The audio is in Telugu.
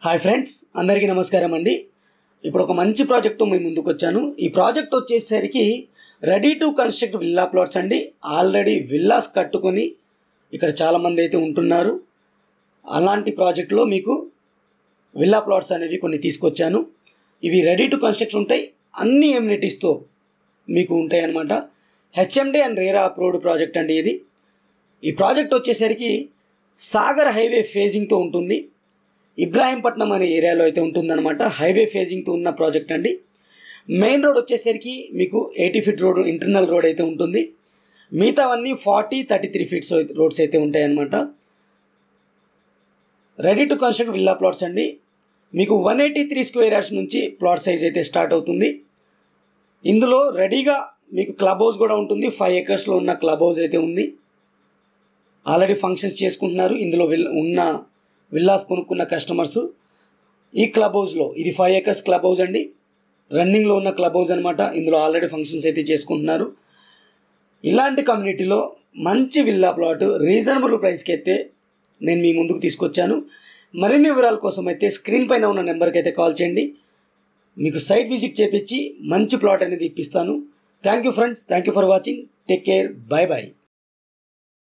హాయ్ ఫ్రెండ్స్, అందరికీ నమస్కారం అండి. ఇప్పుడు ఒక మంచి ప్రాజెక్ట్తో మీ ముందుకు వచ్చాను. ఈ ప్రాజెక్ట్ వచ్చేసరికి ready to construct villa plots అండి. ఆల్రెడీ విల్లాస్ కట్టుకొని ఇక్కడ చాలామంది అయితే ఉంటున్నారు. అలాంటి ప్రాజెక్ట్లో మీకు విల్లా ప్లాట్స్ అనేవి కొన్ని తీసుకొచ్చాను. ఇవి రెడీ టు కన్స్ట్రక్ట్ ఉంటాయి, అన్ని ఎమ్యూనిటీస్తో మీకు ఉంటాయి అన్నమాట. HMD and RERA approved project అండి ఇది. ఈ ప్రాజెక్ట్ వచ్చేసరికి సాగర్ హైవే ఫేజింగ్తో ఉంటుంది. ఇబ్రాహీంపట్నం అనే ఏరియాలో అయితే ఉంటుందన్నమాట. హైవే ఫేజింగ్తో ఉన్న ప్రాజెక్ట్ అండి. మెయిన్ రోడ్ వచ్చేసరికి మీకు 80 ఫీట్ రోడ్, ఇంటర్నల్ రోడ్ అయితే ఉంటుంది. మిగతావన్నీ 40-33 ఫీట్స్ రోడ్స్ అయితే ఉంటాయన్నమాట. Ready to construct villa plots అండి. మీకు 183 స్క్వేర్ యార్డ్స్ నుంచి ప్లాట్ సైజ్ అయితే స్టార్ట్ అవుతుంది. ఇందులో రెడీగా మీకు క్లబ్ హౌస్ కూడా ఉంటుంది. 5 acres ఉన్న క్లబ్ హౌస్ అయితే ఉంది. ఆల్రెడీ ఫంక్షన్స్ చేసుకుంటున్నారు. ఇందులో ఉన్న విల్లాస్ కొనుక్కున్న కస్టమర్స్ ఈ క్లబ్ హౌస్లో, ఇది 5 acres క్లబ్ హౌస్ అండి, రన్నింగ్లో ఉన్న క్లబ్ హౌస్ అనమాట. ఇందులో ఆల్రెడీ ఫంక్షన్స్ అయితే చేసుకుంటున్నారు. ఇలాంటి కమ్యూనిటీలో మంచి విల్లా ప్లాట్ రీజనబుల్ ప్రైస్కి అయితే నేను మీ ముందుకు తీసుకొచ్చాను. మరిన్ని వివరాల కోసం అయితే స్క్రీన్ పైన ఉన్న నెంబర్కి అయితే కాల్ చేయండి. మీకు సైట్ విజిట్ చేపించి మంచి ప్లాట్ అనేది ఇప్పిస్తాను. Thank you friends, thank you for watching. Take care, bye bye.